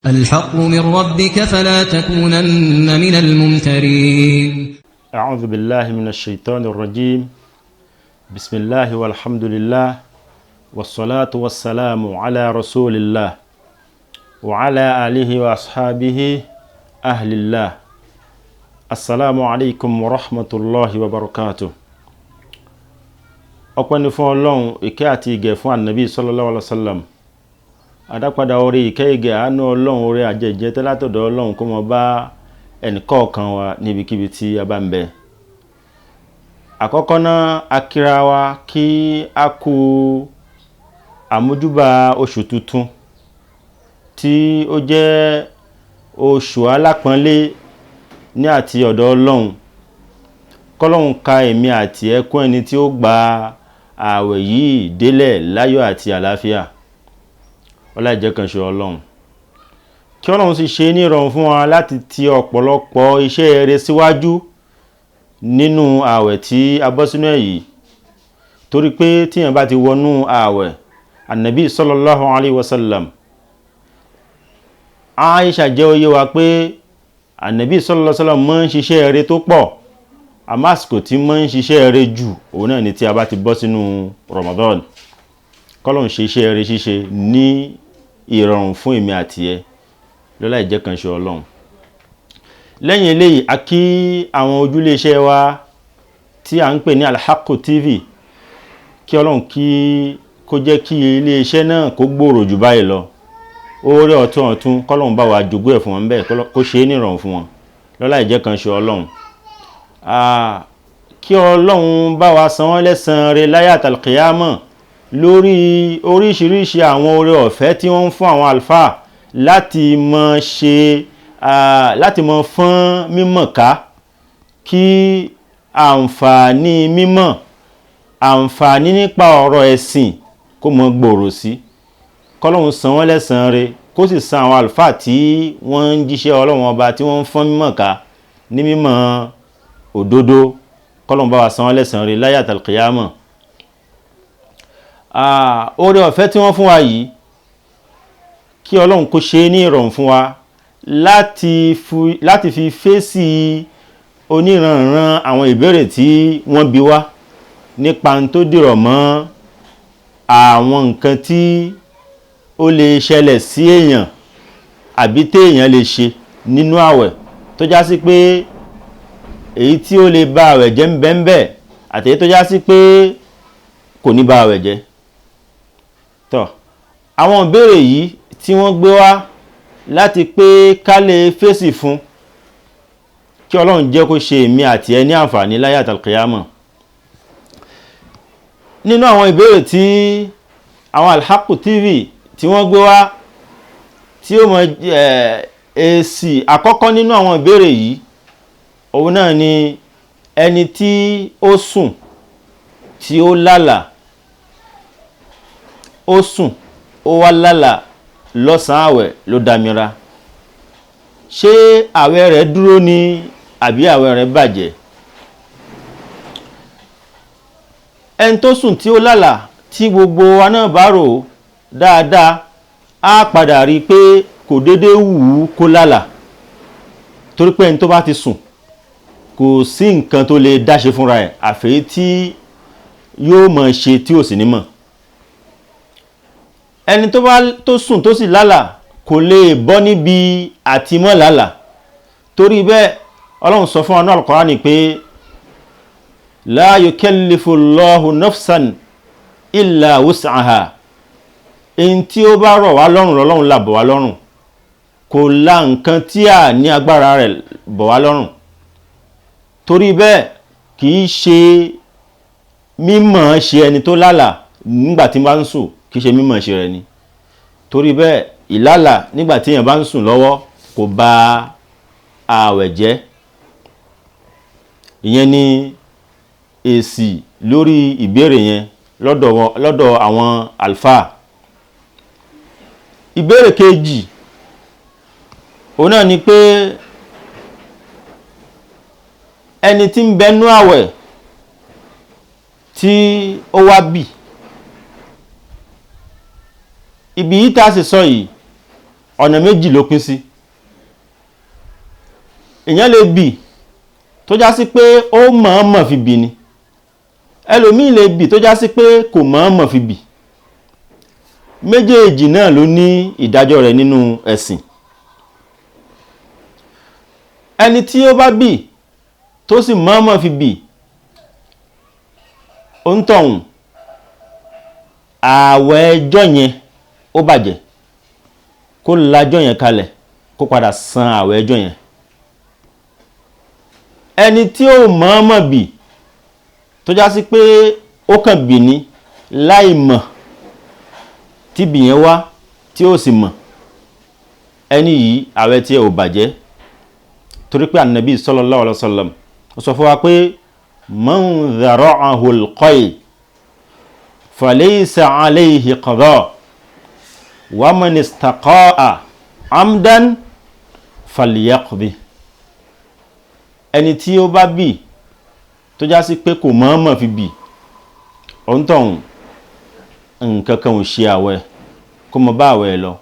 الحق من ربك فلا تكونن من الممترين. أعوذ بالله من الشيطان الرجيم. بسم الله والحمد لله والصلاة والسلام على رسول الله وعلى آله وأصحابه أهل الله. السلام عليكم ورحمة الله وبركاته. أقول فولون إكاتي جفوان النبي صلى الله عليه وسلم. Adápadà orí ìkẹ́ìgẹ̀ àánú Ọlọ́run orí àjẹjẹ tẹ́látọ̀dọ̀ Ọlọ́run kó mọ bá ẹnìkọ̀ọ̀kan wa níbikíbi tí a bá ń bẹ. Àkọ́kọ́ náà a kíra wa kí a kú àmójúbà oṣù tuntun tí ó jẹ́ oṣù alápọ̀nlé ní àti ọ̀dọ̀ Ọlọ́run. Kọ́lọ́run ka èmi àti ẹ kún ẹni tí ó gba ààwẹ̀ yìí délẹ̀ láyọ̀ àti àlàáfíà. Ọlá ìjẹ́ kan ṣe Ọlọ́run kí Ọlọ́run sì ṣe ní ìrọ̀rùn fún wa láti ti ọ̀pọ̀lọpọ̀ iṣẹ́ rere síwájú nínú ààwẹ̀ tí a bọ́ sínú èyí, torí pé tí èèyàn bá ti wọnú ààwẹ̀, Ànábì sallallahu alaihi wasallam, Aisha jẹ́ ó yé wa pé Ànábì sallallahu alaihi wasallam máa ń ṣiṣẹ́ rere tó pọ̀, àmọ́ àsìkò tí máa ń ṣiṣẹ́ rere jù òun náà ni tí a bá ti bọ́ sínú Ramadan. Kọ́lọ́run ṣe iṣẹ́ rere ṣíṣe ní ìrọ̀rùn fún èmi àti ẹ lọ́lá ìjẹ́ kan ṣe Ọlọ́run. Lẹ́yìn eléyìí, a kí àwọn ojúlé iṣẹ́ wa tí a ń pè ní Haqqu TV, kí Ọlọ́run kó jẹ́ kí ilé iṣẹ́ náà kó gbòòrò jù báyìí lọ. Oore ọ̀tún ọ̀tún kọ́lọ́run bá wa jogún ẹ̀ fún wọn bẹ́ẹ̀, kó ṣe é ní ìrọ̀rùn fún wọn lọ́lá ìjẹ́ kan ṣe Ọlọ́run. Kí Ọlọ́run bá wa san wọ́n lẹ́san rere láyé àtàlùkìyámọ̀ lórí oríṣiríṣi àwọn oore ọ̀fẹ́ tí wọ́n ń fún àwọn àlùfáà láti mọ fọ́n mímọ̀ ká, kí àǹfààní mímọ̀, àǹfààní nípa ọ̀rọ̀ ẹ̀sìn kó mọ gbòòrò sí. Kọ́lọ́run san wọ́n lẹ́san rere, kó sì san àwọn àlùfáà tí wọ́n ń jíṣẹ́ Ọlọ́run ọba tí wọ́n ń fọ́n mímọ̀ ká ní mímọ̀ òdodo. Kọ́lọ́run bá wa san wọ́n lẹ́san rere láyé àtàlùkìyámọ̀. Oore ọ̀fẹ́ tí wọ́n fún wa yìí, kí Ọlọ́run kó ṣe ní ìrọ̀rùn fún wa láti fi fèsì oníranran àwọn ìbéèrè tí wọ́n bi wá nípa tó dìrọ̀ mọ́ àwọn nǹkan tí ó lè ṣẹlẹ̀ sí èèyàn àbí téèyàn lè ṣe nínú àwẹ̀ tó já sí pé èyí tí ó lè ba àwẹ̀ jẹ́ ń bẹ ń bẹ àti èyí tó já sí pé kò ní ba àwẹ̀ jẹ́. Àwọn ìbéèrè yìí tí wọ́n gbé wá láti pé ká lè fèsì fún, kí Ọlọ́run jẹ́ kó ṣe èmi àti ẹ ní àǹfààní láyé àtàlùkìyámọ̀. Nínú àwọn ìbéèrè tí àwọn Haqqu TV tí wọ́n gbé wá, tí ó mọ èsì àkọ́kọ́ nínú àwọn ìbéèrè yìí, òun náà ni ẹni tí ó sùn tí ó lálàá, ó sùn ó wá lálàá lọ́sàn-án àwẹ̀ ló dámira. Ṣé àwẹ̀ rẹ̀ dúró ni àbí àwẹ̀ rẹ̀ bàjẹ́? Ẹni tó sùn tí ó lálàá, tí gbogbo wa náà bá rò dáadáa, á padà rí pé kò déédéé wù ú kó lálàá, torí pé ẹni tó bá ti sùn kò sí nǹkan tó lè dáṣe fúnra ẹ̀ àfẹ́yí tí yóò mọ̀ ṣe tí ò sì ní mọ̀. Ẹni tó sùn tó sì lálàá kò lè bọ́ níbi àtìmọ́ lálàá, torí bẹ́ẹ̀ Ọlọ́run sọ fún wa ní Al-Qur'ani pé la yukallifu Allahu nafsan illa wus'aha. Èyí tí ó bá rọ̀ wá lọ́rùn lọ́lọ́run là bọ̀ wá lọ́rùn, kò la nǹkan tí a ní agbára rẹ̀ bọ̀ wá lọ́rùn. Torí bẹ́ẹ̀ kìí ṣe mímọ̀ ṣe ẹni tó lálàá nígbà tí bá ń sùn, kìí ṣe mímọ̀ ṣe rẹ̀ ni. Torí bẹ́ẹ̀ ìlálà nígbà tí èèyàn bá ń sùn lọ́wọ́ kò bà ààwẹ̀ jẹ́. Ìyẹn ni èsì lórí ìbéèrè yẹn lọ́dọ̀ àwọn àlùfáà. Ìbéèrè kejì òun náà ni pé ẹni tí ń bẹnú ààwẹ̀ tí ó wá bì, ibi yìí tá a sì sọ yìí ọ̀nà méjì ló pín sí. Èèyàn lè bì tó já sí pé ó mọ̀ọ́mọ̀ fi bì ni, ẹlòmíì lè bì tó já sí pé kò mọ̀ọ́mọ̀ fi bì. Méjèèjì náà ló ní ìdájọ́ rẹ̀ nínú ẹ̀sìn. Ẹni tí ó bá bì tó sì mọ̀ọ́mọ̀ fi bì, òǹtọ̀hún ààwẹ̀ ẹjọ́ yẹn ó bàjẹ́, kó lájọ́ yẹn kalẹ̀ kó padà san ààwẹ̀ ẹjọ́ yẹn. Ẹni tí ó mọ̀ọ́mọ̀ bì tó já sí pé ó kàn bì ní láì mọ̀ tí bì yẹn wá tí ó sì mọ̀, ẹni yìí ààwẹ̀ tí ẹ ò bàjẹ́, torí pé Ànábì sallallahu alaihi wasallam ó sọ fún wa pé man dhara'ahu al-qayl falaysa alayhi qada wa man istaqa'a amdan falyaqdi. Ẹni tí ó bá bì tó já sí pé kò mọ̀ọ́mọ̀ fi bì, òǹtọ̀hún nǹkan kan ò ṣe àwẹ̀, kó má bá àwẹ̀ lọ.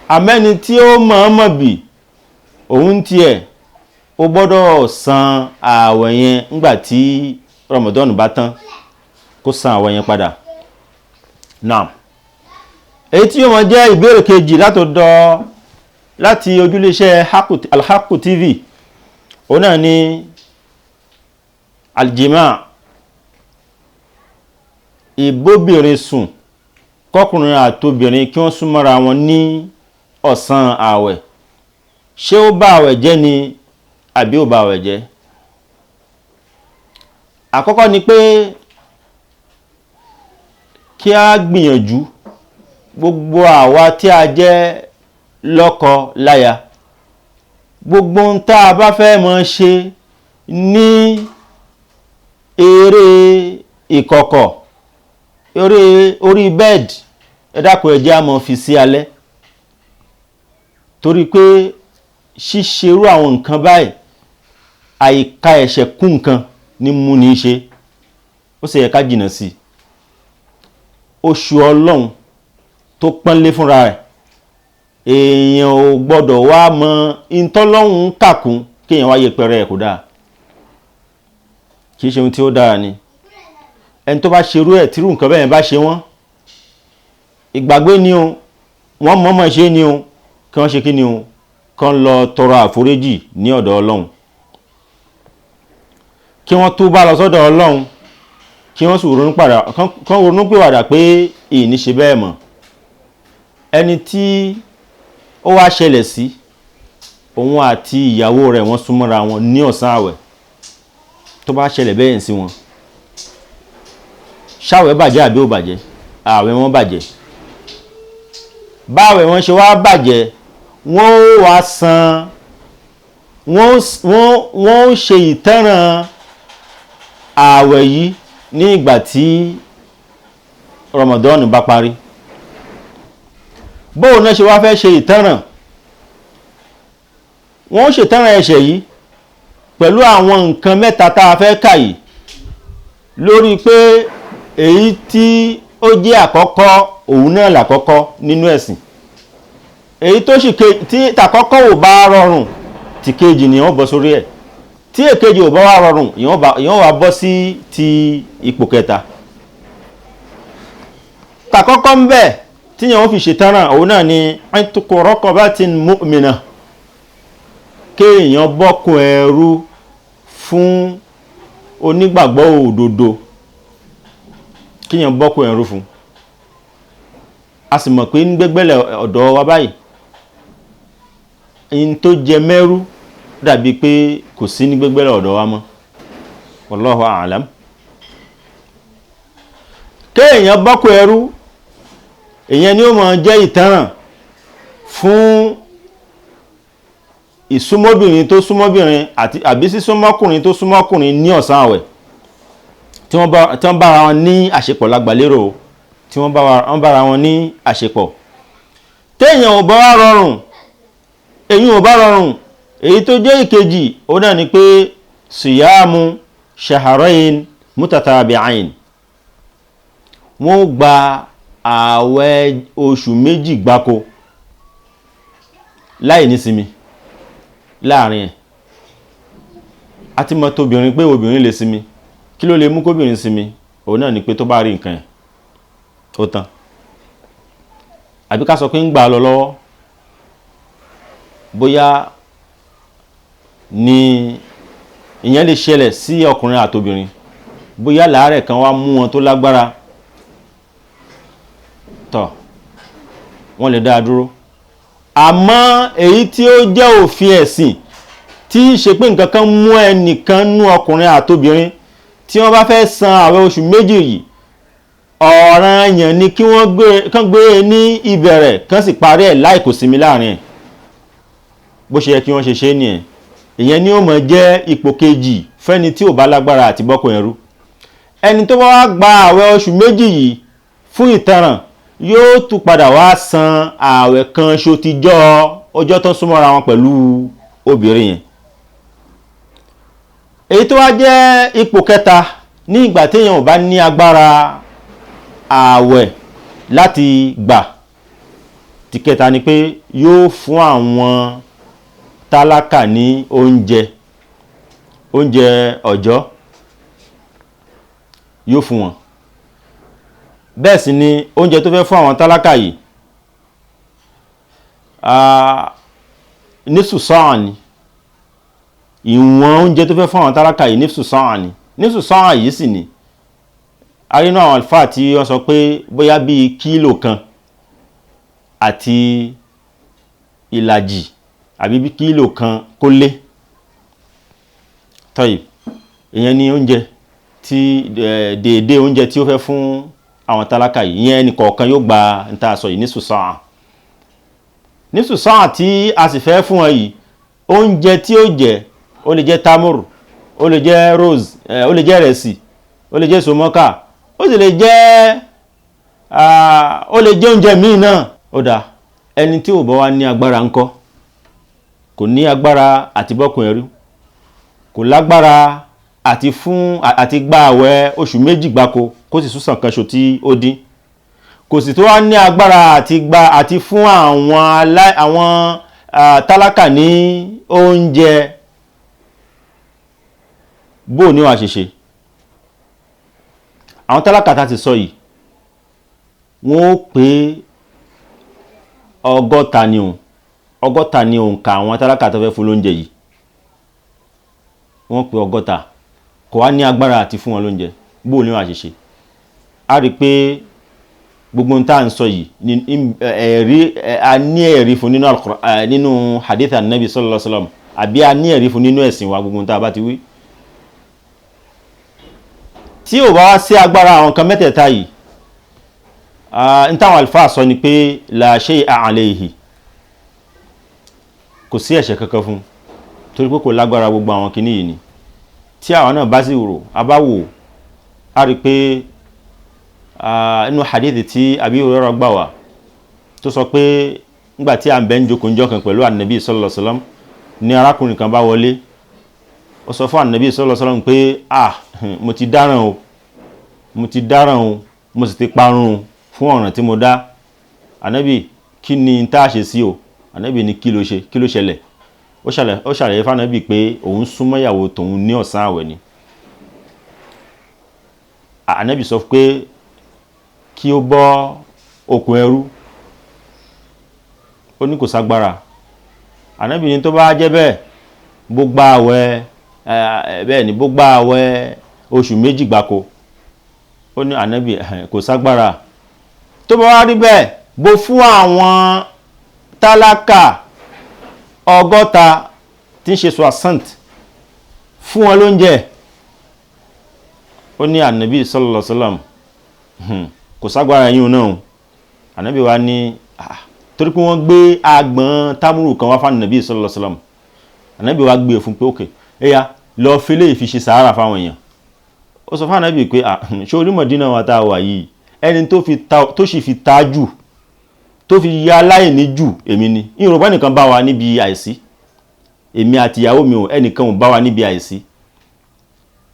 Àmẹ́ni tí ó mọ̀ọ́mọ̀ bì, òun tiẹ̀ ó gbọ́dọ̀ san àwẹ̀ yẹn nígbà tí Ramadan bá tán, kó san àwẹ̀ yẹn padà. Naam. Èyí tí ó máa jẹ́ ìbéèrè kejì láti ojúléeṣẹ́ Haqqu TV, òun náà ni aljima, ìbóbìnrin sùn, kọkùnrin àtobìnrin kí wọ́n súnmọ́ra wọn ní ọ̀sán àwẹ̀, ṣé ó bá àwẹ̀ jẹ́ ni àbí ó bá àwẹ̀ jẹ́? Àkọ́kọ́ ni pé kí a gbìyànjú, gbogbo àwa tí a jẹ́ lọ́kọ láya, gbogbo ohun tá a bá fẹ́ mọ́ ṣe ní eré ìkọ̀kọ̀, eré orí bẹ́ẹ̀dì, ẹ dákun ẹ jẹ́ a máa fi sí alẹ́, torí pé ṣíṣerú àwọn nǹkan báyìí àìka ẹ̀ṣẹ̀ kún nǹkan ní mú ní ṣe, ó sì yẹ ká jìnà sí. Oṣù Ọlọ́run tó pọ́nlé fúnra rẹ̀, èèyàn ò gbọ́dọ̀ wá mọ ìtọ́lọ́hun kàkún kí èèyàn wá yẹpẹrẹ ẹ̀ kò dáa, kìí ṣe ohun tí ó dára ni. Ẹni tó bá ṣerú ẹ̀ tírú nǹkan bẹ́ẹ̀ bá ṣe wọ́n, ìgbàgbé ni o, wọ́n mọ̀ọ́mọ̀ ṣe ni o, kí wọ́n ṣe kí ni o, kán lọ tọrọ àforíjì ní ọ̀dọ̀ Ọlọ́run, kí wọ́n túbá lọ sọ́dọ̀ Ọlọ́run, kí wọ́n sì ronú pìwàdà pé ìní ṣe bẹ́ẹ̀ mọ́. Ẹni tí ó wá ṣẹlẹ̀ sí, òun àti ìyàwó rẹ̀ wọ́n súnmọ́ra wọn ní ọ̀sán àwẹ̀, tó bá ṣẹlẹ̀ bẹ́ẹ̀ sí wọn, ṣàwẹ̀ bàjẹ́ àbí ò bàjẹ́? Àwẹ̀ wọn bàjẹ́. Báwẹ̀ wọn ṣe wá bàjẹ́, wọ́n ó wá san, wọ́n ó ṣe ìtanràn àwẹ̀ yìí ní ìgbà tí Ramadan bá parí. Bóò náà ṣe wá fẹ́ ṣe ìtanràn? Wọ́n ó ṣe ìtanràn ẹ̀ṣẹ̀ yìí pẹ̀lú àwọn nǹkan mẹ́ta tá a fẹ́ kà yìí, lórí pé èyí tí ó jẹ́ àkọ́kọ́ òun náà làkọ́kọ́ nínú ẹ̀sìn. Èyí tó sì tí tàkọ́kọ́ ò bá rọrùn, tí kejì ni wọ́n bọ́ sórí ẹ̀. Tí èkejì ò bá wá rọrùn, ìyọ́n wá bọ́ sí ti ipò kẹta. Tàkọ́kọ́ ń bẹ tí yẹn wọ́n fi ṣètánràn, òun náà ni itqu raqabatin mu'minah, kéèyàn bọ́kùn ẹrú fún onígbàgbọ́ òdodo, kéèyàn bọ́kùn ẹrú fún. A sì mọ̀ pé ń gbẹ́gbẹ́lẹ̀ ọ̀dọ̀ wa báyìí, in tó jẹ mẹ́rú dàbí pé kò sí ní gbẹ́gbẹ́lẹ̀ ọ̀dọ̀ wa mọ́, wallahu a'lam. Kéèyàn bọ́kùn ẹrú, èyàn ni ó máa jẹ́ ìtanràn fún ìsúnmọ́bìnrin tó súnmọ́bìnrin àbí sísúnmọ́kùnrin tó súnmọ́kùnrin ní ọ̀sán àwẹ̀, tí wọ́n bára wọn ní àṣepọ̀ lágbàlérò, tí wọ́n bára wọn ní àṣepọ̀. Téèyàn ò bá wá rọrùn, èyí tó jẹ́ ìkejì, ó náà ni pé Suyaamu shahrayn mutatabi'ain, wọ́n gba ààwẹ̀ oṣù méjì gbáko láì ní sinmi láàrin ẹ̀. A ti mọ̀ tóbìnrin pé obìnrin lè sinmi. Kí ló lè mú kóbìnrin sinmi? Òun náà ni pé tó bá rí nǹkan ẹ̀ ó tán. Àbí ká sọ pé ń gbà lọ lọ́wọ́, bóyá ni ìyẹn lè ṣẹlẹ̀ sí ọkùnrin àtobìnrin, bóyá láàárẹ̀ kan wá mú wọn tó lágbára tọ̀ wọ́n lè dá dúró. Àmọ́ èyí tí ó jẹ́ òfin ẹ̀sìn tí ṣe pé nǹkan kan mú ẹnìkan nú ọkùnrin àtobìnrin tí wọ́n bá fẹ́ san àwẹ̀ oṣù méjì yìí, ọ̀ranyàn ni kí wọ́n gbé ní ìbẹ̀rẹ̀ kán sì parí ẹ̀ láì kò sinmi láàrin ẹ̀. Bó ṣe yẹ kí wọ́n ṣe ṣe nìyẹn. Ìyẹn ni ó mọ̀ jẹ́ ipò kejì fẹ́ni tí ò bá lágbára àti bọ́kùn ẹrú. Ẹni tó bá wá gba àwẹ̀ oṣù méjì yìí fún ìtanràn yóò tún padà wá san àwẹ̀ kan ṣo ti ọjọ́ tó súnmọ́ra wọn pẹ̀lú obìnrin yẹn. Èyí tó wá jẹ́ ipò kẹta ní ìgbà téèyàn ò bá ní agbára àwẹ̀ láti gbà, ti kẹta ni pé yóò fún àwọn tálákà ní oúnjẹ ọjọ́ yóò fún wọn. Bẹ́ẹ̀ sì ni oúnjẹ tó fẹ́ fún àwọn tálákà yìí nífsù sáà ni. Ìwọ̀n oúnjẹ tó fẹ́ fún àwọn tálákà yìí nífsù sáà ni. Nífsù sáà yìí sì ni arínú àwọn àlùfáà tí wọ́n sọ pé bóyá bíi kílò kan àti ìlàjì àbí bí kílò kan kó lé tọ́yì. Ìyẹn ni oúnjẹ tí déédé oúnjẹ tí ó fẹ́ fún àwọn tálákà yìí. Ìyẹn ẹnì kọ̀ọ̀kan yóò gba níta sọ yìí nífsù sáà. Nífsù sáà tí a sì fẹ́ fún wọn yìí, oúnjẹ tí ó jẹ ó lè jẹ́ tamuru, ó lè jẹ́ rose, ó lè jẹ́ rẹ̀sì, ó lè jẹ́ sọmọ́kà, ó sì lè jẹ́ oúnjẹ míì náà. Ó dáa, ẹni tí ò bá wá ní agbára ńkọ́, kò ní agbára àti bọ́kùn ẹrú, kò lágbára àti gba àwẹ̀ oṣù méjì gbáko kó sì súnsàn kan ṣo tí ó dín, kò sì tó wá ní agbára àti fún àwọn tálákà ní oúnjẹ. Bó ní wàá ṣe ṣe? Àwọn tálákà tá ti sọ yìí wọ́n ó pé 100 ni òǹkà àwọn tálákà tó fẹ́ fún lóúnjẹ yìí. Wọ́n pé 100, kò wá ní agbára àti fún wọn lóúnjẹ. Bó ní wàá ṣe ṣe? A rí pé gbogbo tá ń sọ yìí a ní ẹ̀rí fún nínú hadith An-Nabi sallallahu alaihi wasallam, àbí a ní ẹ̀rí fún nínú ẹ̀sìn wa gbogbo tá bá ti wí. Tí ò bá sí agbára àwọn kan mẹ́tẹ̀ẹ̀ta yìí, ní táwọn àlùfáà sọ ni pé la shay'a alayhi, kò sí ẹ̀ṣẹ̀ kankan fún, torí pé kò lágbára gbogbo àwọn kìíní yìí ni. Tí àwọn náà bá sì rò abáwò, a rí pé inú hadith tí Abi Hurairah gbà wá tó sọ pé nígbà tí a ń bẹ ń jókòó njọ́ kan pẹ̀lú An-Nabi sallallahu alaihi wasallam, ní arákùnrin kan bá wọlé. Ó sọ fún An-Nabi sallallahu alaihi wasallam pé mo ti dáràn o, mo sì ti parun fún ọ̀ràn tí mo dá. Ànábì, kí ni tá ṣe sí o? Ànábì ní kí ló ṣẹlẹ̀? Ó ṣàlàyé fún Ànábì pé òun súnmọ́ ìyàwó tòun ní ọ̀sán àwẹ̀ ni. Ànábì sọ pé kí ó bọ́ okùn ẹrú, ó ní kò ságbára. Ànábì ní tó bá jẹ́ bẹ́ẹ̀ bó gba àwẹ̀ bẹ́ẹ̀ ni bó gba àwẹ̀ oṣù méjì gbáko. Ó ní Ànábì kò ságbára. Tó bá wá rí bẹ́ẹ̀ bó fún àwọn tálákà 100 tí ń ṣe 60 fún wọn lóúnjẹ. Ó ní Ànábì sallallahu alaihi wasallam kò ságbára yín náà. Ànábì wá ní torí pé wọ́n gbé agbọ̀n támúrù kan wá fún Ànábì sallallahu alaihi wasallam. Ànábì wá gbé fún pé okay, ẹ̀yà lọ fi lè fi ṣe sàárà fáwọn èèyàn. Ó sọ fún Ànábì pé ṣé orí Mọ̀dínà wa tá a wà yìí, ẹni tó sì fi ta jù, tó fi ya aláìní jù èmi ni. Yorùbá nìkan bá wa níbi àìsí, èmi àti ìyàwó mi ò, ẹnìkan ò bá wa níbi àìsí.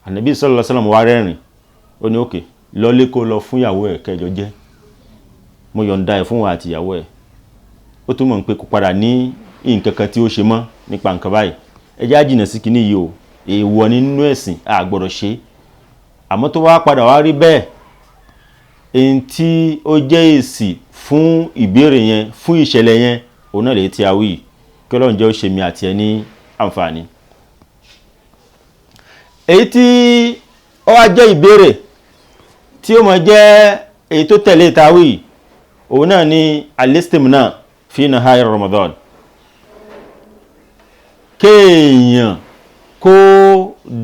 Ànábì sallallahu alaihi wasallam wá rẹ́rìn. Ó ní okay, lọ lé kó lọ fún ìyàwó ẹ̀ kẹjọ jẹ, mo yọ̀ǹda ẹ̀ fún wa àti ìyàwó ẹ̀. Ó túmọ̀ pé kò padà ní nǹkan kan tí ó ṣe mọ́ nípa nǹkan báyìí ẹ jẹ́ á jìnnà sí kinní yìí o èèwọ̀ nínú ẹ̀sìn a gbọ́dọ̀ ṣe àmọ́ tó wá padà wá rí bẹ́ẹ̀ èyí tí ó jẹ́ èsì fún ìbéèrè yẹn fún ìṣẹ̀lẹ̀ yẹn òun náà lè tí a wí kí Ọlọ́run jẹ́ ó ṣe mi àti ẹ ní àǹfààní. èyí tí ó wá jẹ́ ìbéèrè tí ó máa jẹ́ èyí tó tẹ̀lé ìtawí òun náà ni al-istimna fi nahari Ramadan kéèyàn kó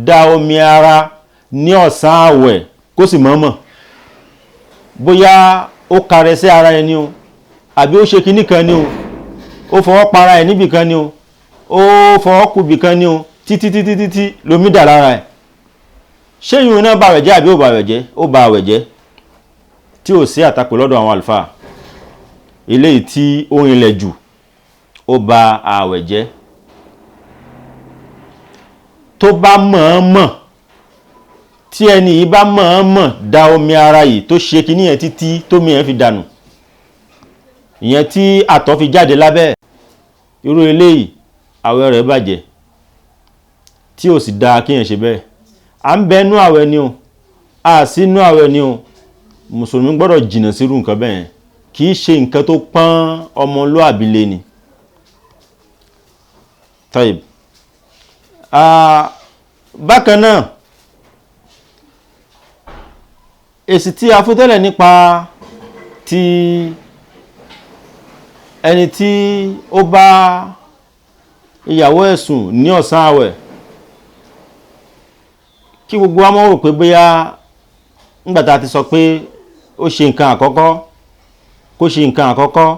da omi ara ní ọ̀sán àwẹ̀ kó sì mọ̀ọ́mọ̀ bóyá ó kàrẹ̀ sí ara ẹni o àbí ó ṣe kinní kan ni o ó fọwọ́ para ẹ̀ níbì kan ni o ó fọwọ́ kù bì kan ni o títí lomi dà lára ẹ̀ ṣé ìyún náà bàwẹ̀ jẹ́ àbí ó bàwẹ̀ jẹ́ ó bàwẹ̀ jẹ́ tí ò sí àtakò lọ́dọ̀ àwọn àlùfáà eléyìí tí ó rinlẹ̀ jù ó ba àwẹ̀ jẹ́ tó bá mọ̀ọ́mọ̀ tí ẹni yìí bá mọ̀ọ́mọ̀ da omi ara yìí tó ṣe kinní yẹn títí tómi yẹn fi dànù ìyẹn tí àtọ̀ fi jáde lábẹ́ irú eléyìí àwẹ̀ rẹ̀ bàjẹ́ tí ò sì dáa kíyàn ṣe bẹ́ẹ̀ à ń bẹ nú àwẹ̀ ni o a sí nú àwẹ̀ ni o mùsùlùmí gbọ́dọ̀ jìnnà sírú nǹkan bẹ́ẹ̀ kì í ṣe nǹkan tó pọ́n ọmọlúàbí lé ni. Taib bákan náà èsì tí a fún tẹ́lẹ̀ nípa ti ẹni tí ó bá ìyàwó ẹ̀ sùn ní ọ̀sán àwẹ̀ kí gbogbo wa mọ̀ rò pé bóyá ńgbàtà ti sọ pé ó ṣe nǹkan àkọ́kọ́ kó ṣe nǹkan àkọ́kọ́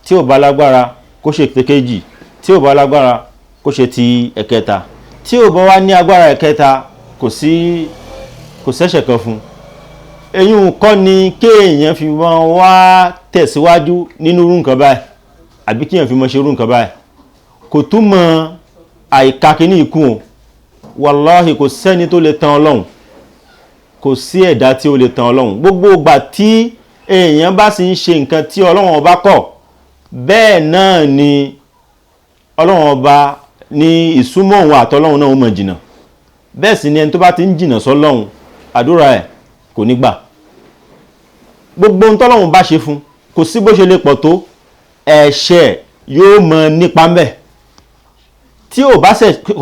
tí ò bá lágbára kó ṣe tèkejì tí ò bá lágbára kó ṣe ti ẹ̀kẹta tí ò bá wá ní agbára ẹ̀kẹta kò sẹ́ṣẹ̀ kan fún eyín kọ́ ni kéèyàn fi wọ́n wá tẹ̀síwájú nínú irú nǹkan báyìí àbí kéèyàn fi mọ́ ṣe irú nǹkan báyìí kò túmọ̀ àìka kíní ikú o wàláhì kò sẹ́ni tó lè tan Ọlọ́run kò sí ẹ̀dá tí ó lè tan Ọlọ́run gbogbo ìgbà tí èèyàn bá sì ń ṣe nǹkan tí Ọlọ́run ọba kọ̀ bẹ́ẹ̀ náà ni Ọlọ́run ọba ní ìsúnmọ́ òun àtọlọ́run náà ó mọ̀ jìnnà bẹ́ẹ̀ sì ni ẹni tó bá ti ń jìnnà sọ́lọ́run àdúrà ẹ̀ kò ní gbà gbogbo ohun tọ́lọ́run bá ṣe fún kò sí bó ṣe lè pọ̀ tó ẹ̀ṣẹ̀ yóò mọ nípa ń bẹ̀ tí kò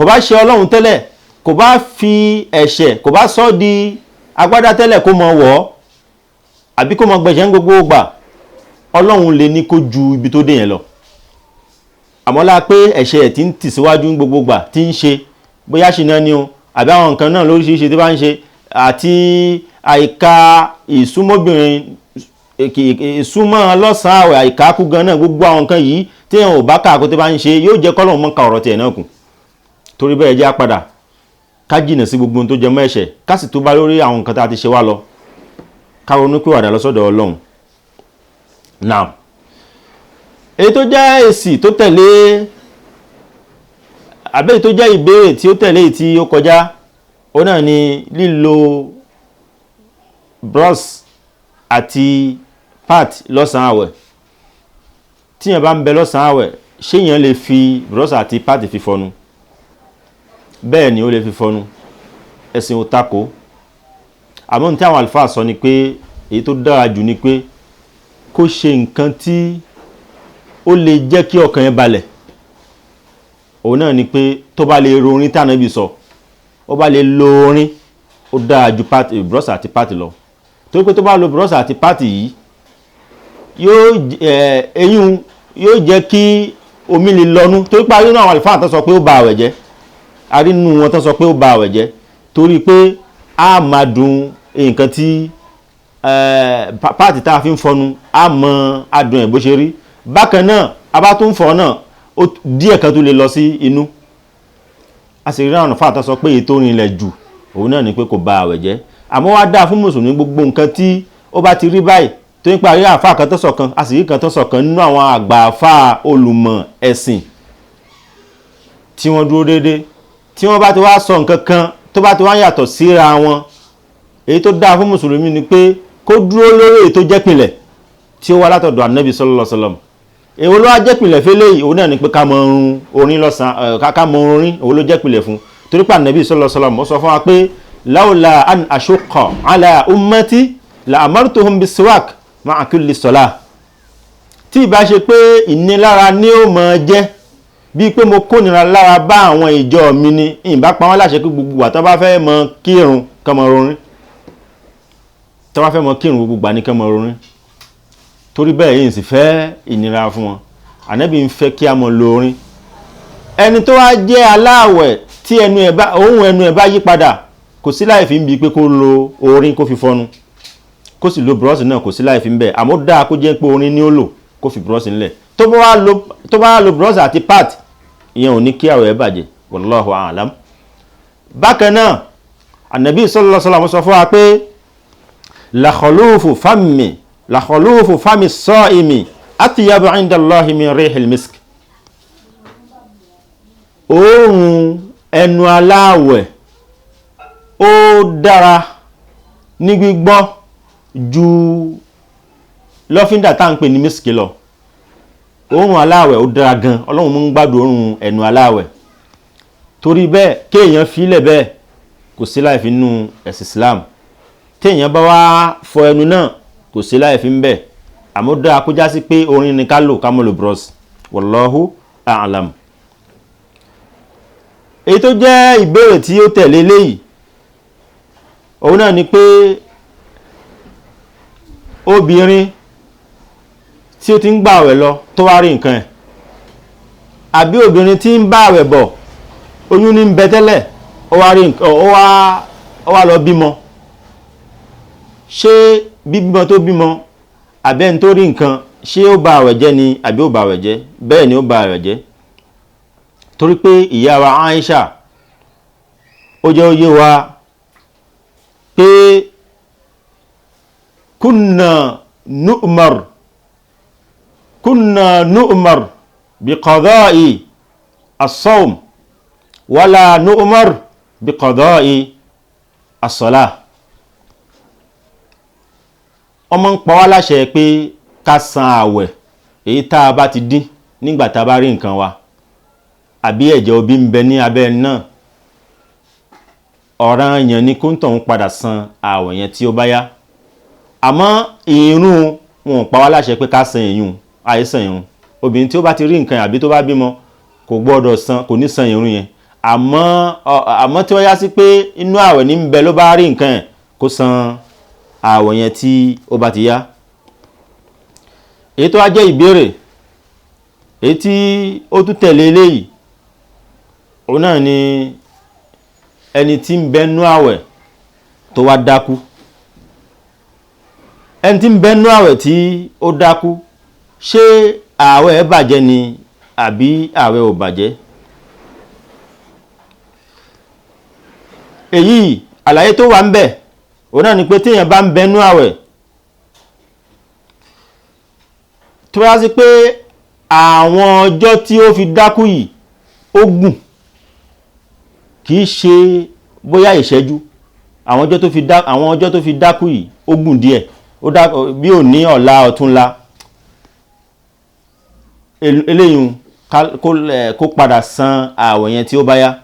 bá ṣe Ọlọ́run tẹ́lẹ̀ kò bá fi ẹ̀ṣẹ̀ kò bá sọ di agbádá tẹ́lẹ̀ kó mọ wọ̀ àbí kó mọ gbẹ̀ṣẹ̀ ń gbogbo gbà Ọlọ́run lè ní kó ju ibi tó dé yẹn lọ àmọ́lá pé ẹ̀ṣẹ̀ ẹ̀ tí ń tìsíwájú gbogbo gbà tí ń ṣe bóyá ṣìnà ni o àbí àwọn nǹkan náà lóríṣiríṣi tí bá ń ṣe àti àìka ìsúnmọ́bìnrin ìsúnmọ́ lọ́sàn-án àwẹ̀ àìka kú gan náà gbogbo àwọn nǹkan yìí tí èèyàn ò bá kà kó tó bá ń ṣe yóò jẹ́ kọ́lọ́hún mọ́ ka ọ̀rọ̀ tiẹ̀ náà kù torí bẹ́ẹ̀ jẹ́ àpadà ká jìnà sí gbogbo ohun tó jẹ mọ́ ẹ̀ṣẹ̀ ká sì tó bá lórí àwọn nǹkan tá a ti ṣe wá lọ ká ronú pìwàdà lọ́sọ̀dọ̀ Ọlọ́run. Now èyí tó jẹ́ èsì tó tẹ̀lé àbẹ́yì tó jẹ́ ìbéèrè tí ó tẹ̀lé tí ó kọjá ó náà ni lílo brush àti pad lọ́sàn-án àwẹ̀ tíyàn bá ń bẹ lọ́sàn-án àwẹ̀ ṣé yẹn lè fi brush àti pad fi fọnu bẹ́ẹ̀ ni ó lè fi fọnu ẹ̀sìn ò takò àmọ́ ní tí àwọn àlùfáà sọ ni pé èyí tó dára jù ni pé kó ṣe nǹkan tí ó lè jẹ́ kí ọkàn yẹn balẹ̀ òun náà ni pé tó bá lè ro orin tí Ànábì sọ ó bá lè lo orin ó dáa ju brush àti pad lọ torí pé tó bá lo brush àti pad yìí yóò jẹ́ kí omi lè lọ́nu torí pé arínú àwọn àlùfáà tó sọ pé ó ba àwẹ̀ jẹ́ arínú wọn tó sọ pé ó ba àwẹ̀ jẹ́ torí pé a máa dùn nǹkan tí pad tá a fi ń fọnu a mọ adùn ẹ̀ bó ṣe rí bákan náà a bá tún fọ náà díẹ̀ kan tó lè lọ sí inú a sì rí àwọn àlùfáà tó sọ pé èyí tó rinlẹ̀ jù òun náà ni pé kò ba àwẹ̀ jẹ́ àmọ́ wá dáa fún mùsùlùmí gbogbo nǹkan tí ó bá ti rí báyìí tó ń parí àfáà kan tó sọ̀kan a sì rí kan tó sọ̀kan nínú àwọn àgbà àfáà olùmọ̀ ẹ̀sìn tí wọ́n dúró déédéé tí wọ́n bá ti wá sọ nǹkan kan tó bá ti wá yàtọ̀ síra wọn èyí tó dáa fún mùsùlùmí ni pé kó dúró lórí èyí tó jẹ́ pinlẹ̀ tí ó wá látọ̀dọ̀ Ànábì sallallahu alaihi wasallam èwo ló wá jẹ́ ìpìlẹ̀ fẹ́lẹ́ yìí òun náà ni pé ká mọ orin lọ́sàn ká mọ orin òun ló jẹ́ ìpìlẹ̀ fún torí pé Ànábì sallallahu alaihi wasallam ó sọ fún wa pé lawla an ashqa ala ummati la amartuhum bis-siwak ma'a kulli salah tí ìbá ṣe pé ìnilára ní ó mọ jẹ́ bí pé mo kónira lára bá àwọn ìjọ mi ni ìbá pa wọ́n láṣẹ pé gbogbo wa tó bá fẹ́ mọ kírun ká mọ orin tó bá fẹ́ mọ kírun gbogbo gbà ní ká mọ orin torí bẹ́ẹ̀ yìí sì fẹ́ ìnira fún wọn Ànábì ń fẹ́ kí a mọ lo orin ẹni tó wá jẹ́ aláàwẹ̀ tí ohun ẹnu ẹ̀ bá yí padà kò sí láì fi ń bi pé kó lo orin kó fi fọnu kó sì lo búrọ́ọ̀sì náà kò sí láì fi ń bẹ̀ àmọ́ dáa kó jẹ́ pé orin ní ó lò kó fi búrọ́ọ̀sì ńlẹ̀ tó bá lo búrọ́ọ̀sì àti pad ìyẹn ò ní kí àwẹ̀ bàjẹ́ wallahu a'lam. bákan náà Ànábì sallallahu alaihi wasallam sọ fún wa pé la khulufu fami as-sa'imi atyabu 'inda Allahi min rihil misk. Òórùn ẹnu aláwẹ̀ ó dára ní gbígbọ́ ju lọ́fíndà tá ń pè ní miski lọ. Òórùn aláwẹ̀ ó dára gan, Ọlọ́run mú ń gbádùn òórùn ẹnu aláwẹ̀. Torí bẹ́ẹ̀ kéèyàn fílẹ̀ bẹ́ẹ̀ kò sí láì fi nínú ẹ̀sìn Islam. Téèyàn bá wá fọ ẹnu náà kò sí láì fi ń bẹ̀. Àmọ́ dáa kó já sí pé orin ni ká lò ká mọ́ lo bros. Wallahu a'lam. Èyí tó jẹ́ ìbéèrè tí ó tẹ̀lé léyìí òun náà ni pé obìnrin tí ó ti ń gbààwẹ̀ lọ tó wá rí nǹkan ẹ̀ àbí obìnrin tí ń bààwẹ̀ bọ̀ oyún ní ń bẹ tẹ́lẹ̀ ó wá lọ bímọ ṣé bíbímọ tó bímọ àbẹ́ni tó rí nǹkan ṣé ó ba àwẹ̀ jẹ́ ni àbí ó ba àwẹ̀ jẹ́? Bẹ́ẹ̀ ni ó ba àwẹ̀ jẹ́ torí pé ìyá wa Aisha ó jẹ́ oyé wa pé kunna nu'mar bi qada'i as-sawm wala nu'mar bi qada'i as-salah. Ọmọ ń pa wá láṣẹ pé ká san àwẹ̀ èyí tá a bá ti dín nígbà tá a bá rí nǹkan wa àbí ẹ̀jẹ̀ obi ń bẹ ní abẹ́ náà ọ̀ranyàn ni kó ń tọ̀hún padà san àwẹ̀ yẹn tí ó bá yá. Àmọ́ ìrun wọn pa wá láṣẹ pé ká san ìyún àìsàn ìrun. Obìnrin tí ó bá ti rí nǹkan àbí tó bá bímọ kò gbọ́dọ̀ san, kò ní san ìrun yẹn. Àmọ́ tí wọ́n yá sí pé inú àwẹ̀ ní ń bẹ ló bá rí nǹkan yẹn kó san àwẹ̀ yẹn tí ó bá ti yá. Èyí tó wá jẹ́ ìbéèrè èyí tí ó tún tẹ̀lé eléyìí òun náà ni ẹni tí ń bẹnú àwẹ̀ tó wá dákú. Ẹni tí ń bẹnú àwẹ̀ tí ó dákú ṣé àwẹ̀ bàjẹ́ ni àbí àwẹ̀ ò bàjẹ́? Èyí àlàyé tó wà ń bẹ̀ òun náà ni pé téèyàn bá ń bẹnú àwẹ̀ tó wá sí pé àwọn ọjọ́ tí ó fi dákú yìí ó gùn kìí ṣe bóyá ìṣẹ́jú, àwọn ọjọ́ tó fi dákú yìí ó gùn díẹ̀, bí ò ní ọ̀la ọ̀túnla eléyìí kó padà san àwẹ̀ yẹn tí ó bá yá.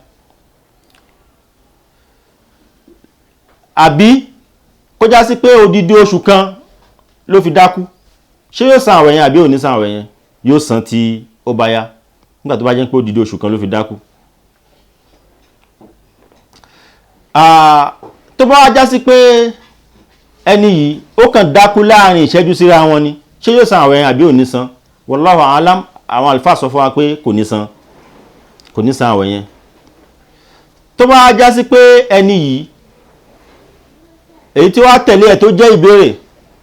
Àbí kó já sí pé odidi oṣù kan ló fi dákú, ṣé yóò san àwẹ̀ yẹn àbí ò ní san àwẹ̀ yẹn? Yóò san tí ó bá yá nígbà tó bá jẹ́ pé odidi oṣù kan ló fi dákú. Tó bá wá já sí pé ẹni yìí ó kàn dákú láàrin ìṣẹ́jú síra wọn ni, ṣé yóò san àwẹ̀ yẹn àbí ò ní san? Wallahu a'lam. Àwọn àlùfáà sọ fún wa pé kò ní san àwẹ̀ yẹn. Tó bá wá já sí pé ẹni yìí èyí tí wá tẹ̀lé ẹ̀ tó jẹ́ ìbéèrè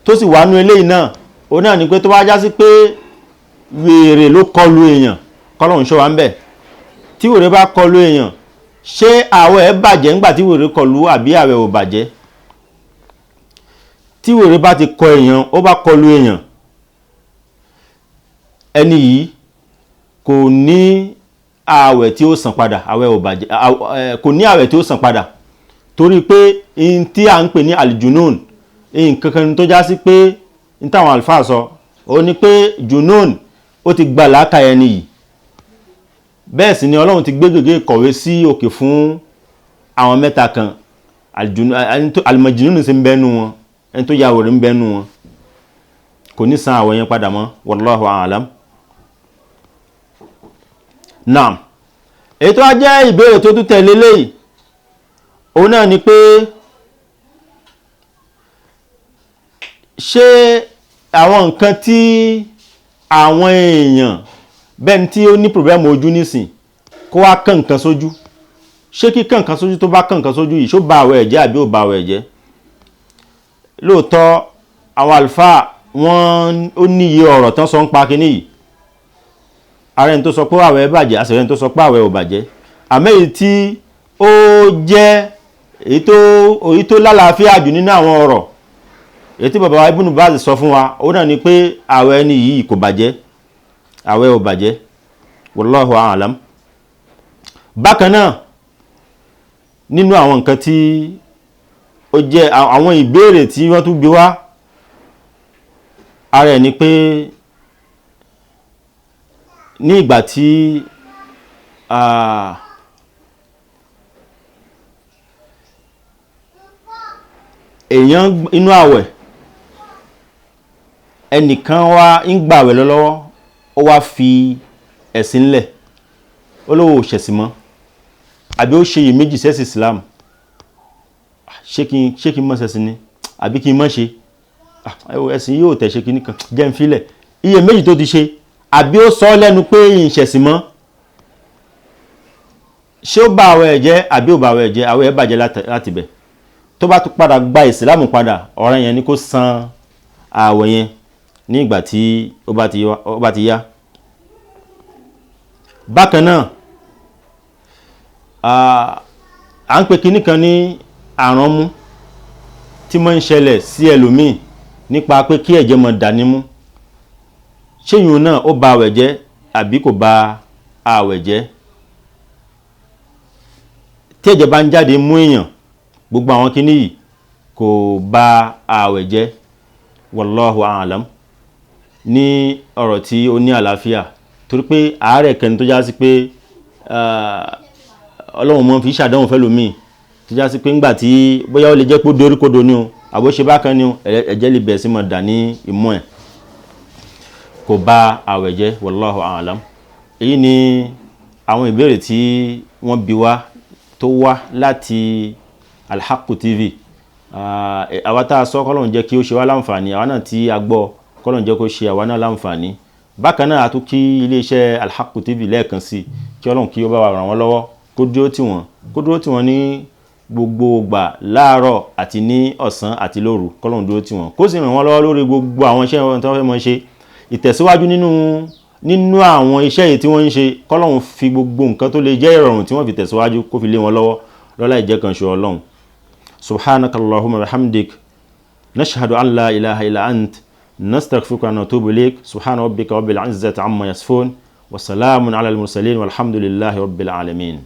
tó sì wà nú eléyìí náà òun náà ni pé tó bá já sí pé wèrè ló kọlu èèyàn, kọ́lọ́hun ṣọ́ wa ń bẹ̀. Tí wèrè bá kọlu èèyàn ṣé àwẹ̀ ẹ̀ bàjẹ́ ńgbà tí wèrè kọlu àbí àwẹ̀ ò bàjẹ́? Tí wèrè bá ti kọ èèyàn, ó bá kọlu èèyàn, ẹni yìí kò ní àwẹ̀ tí ó san padà, àwẹ̀ ò bàjẹ́, kò ní àwẹ̀ tí ó san padà torí pé in tí a ń pè ní aljunun nǹkan kan tó já sí pé in táwọn àlùfáà sọ ó ní pé junun ó ti gba làákàyè ẹni yìí. Bẹ́ẹ̀ sì ni Ọlọ́run ti gbé gègé ìkọ̀wé sí òkè fún àwọn mẹ́ta kan, almajnun sì ń bẹ́nu wọn, ẹni tó ya wèrè ń bẹ́nu wọn, kò ní san àwẹ̀ yẹn padà mọ́, wallahu a'lam. Naam, èyí tó wá jẹ́ ìbéèrè tó tún tẹ̀lé léyìí, òun náà ni pé ṣé àwọn nǹkan tí àwọn èèyàn bẹ́ẹ̀ tí ó ní problem ojú nísìn kó wá kàn nǹkan sójú, ṣé kí kàn nǹkan sójú tó bá kàn nǹkan sójú yìí ṣó ba àwẹ̀ jẹ́ àbí ò ba àwẹ̀ jẹ́? Lóòótọ́ àwọn àlùfáà wọ́n ó níye ọ̀rọ̀ tán sọ ń pa kíní yìí. Ààrẹ ní tó sọ pé àwẹ̀ bàjẹ́, àṣẹ̀rẹ́ ní tó sọ pé àwẹ̀ ò bàjẹ́. Àmọ́ èyí tí ó jẹ́ èyí tó lálàáfíà jù nínú àwọn ọ̀rọ̀ èyí tí bàbá wa Ibn Baz sọ fún wa, ó náà ni pé àwẹ̀ ẹni yìí kò bàjẹ́, àwẹ̀ ò bàjẹ́, wallahu a'lam. Bákan náà nínú àwọn nǹkan tí ó jẹ́ àwọn ìbéèrè tí wọ́n tún bí wá, ara ẹ̀ ni pé ní ìgbà tí èèyàn inú àwẹ̀ ẹnìkan wá ń gbààwẹ̀ lọ́wọ́, ó wá fi ẹ̀sìn lẹ̀, ó lówó ṣẹ̀sìn mọ́, àbí ó ṣe iyèméjì sẹ́sìn Islam, ṣé kí n mọ́ ṣẹ̀sìn ni àbí kí n mọ́ ṣe, ẹ̀sìn yóò tẹ̀ ṣe kíní kan jẹ́ ń filẹ̀, iyèméjì tó ti ṣe, àbí ó sọ lẹ́nu pé ìṣẹ̀sìn mọ́, ṣé ó bá àwẹ̀ jẹ́ àbí ò bá àwẹ̀ jẹ́? Àwẹ̀ bàjẹ́ láti bẹ̀. Tó bá tún padà gba ìsìlámù padà, ọ̀ràn yẹn ni kó san àwẹ̀ yẹn ní ìgbà tí ó bá ti yá. Bákan náà à ń pè kíní kan ní àránmú tí máa ń ṣẹlẹ̀ sí ẹlòmíì nípa pé kí ẹ̀jẹ̀ máa dà nímú. Ṣé ìyún náà ó ba àwẹ̀ jẹ́ àbí kò ba àwẹ̀ jẹ́? Tí ẹ̀jẹ̀ bá ń jáde mú èèyàn, gbogbo àwọn kíní yìí kò ba àwẹ̀ jẹ́, wallahu a'lam, ní ọ̀rọ̀ tí ó ní àlàáfíà. Torí pé àárẹ̀ kẹni tó já sí pé Ọlọ́run mọ́ fi ṣàdánwò fẹ́lòmíì, tó já sí pé ńgbà tí bóyá ó lè jẹ́ pé ó dorí kodò ní o, àbó ṣe bákan ní o, ẹ̀jẹ̀ lè bẹ̀rẹ̀ sí máa dà ní imú ẹ̀, kò ba àwẹ̀ jẹ́, wallahu a'lam. Èyí ni àwọn ìbéèrè tí wọ́n bi wá tó wá láti Haqqu TV. Àwa tá a sọ k'Ọlọ́run jẹ́ kí ó ṣe wá láǹfààní, àwa náà tí a gbọ́ k'Ọlọ́run jẹ́ kó ṣe àwa náà láǹfààní. Bákan náà a tún kí iléeṣẹ́ Haqqu TV lẹ́ẹ̀kan sí, kí Ọlọ́run kí ó bá wa ràn wọ́n lọ́wọ́, kó dúró tì wọ́n ní gbogbo ìgbà, láàárọ̀ àti ní ọ̀sán àti lóru, k'Ọlọ́run dúró tì wọ́n, kó sì ràn wọ́n lọ́wọ́ lórí gbogbo àwọn iṣẹ́ wọn tí wọ́n fẹ́ mọ́ ṣe, ìtẹ̀síwájú nínú àwọn iṣẹ́ yìí tí wọ́n ń ṣe, k'Ọlọ́run fi gbogbo nǹkan tó lè jẹ́ ìrọ̀rùn tí wọ́n fi tẹ̀síwájú kó fi lé wọn lọ́wọ́ lọ́lá ìjẹ́ kan ṣo Ọlọ́run. Subhanakallahumma wa bihamdik, nashhadu an la ilaha illa ant, nastaghfiruka wa natubu ilayk. Subhana rabbika rabbil izzati amma yasifun, wa salamun ala al-mursalin, walhamdulillahi rabbil alamin.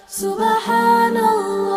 Subhanallah.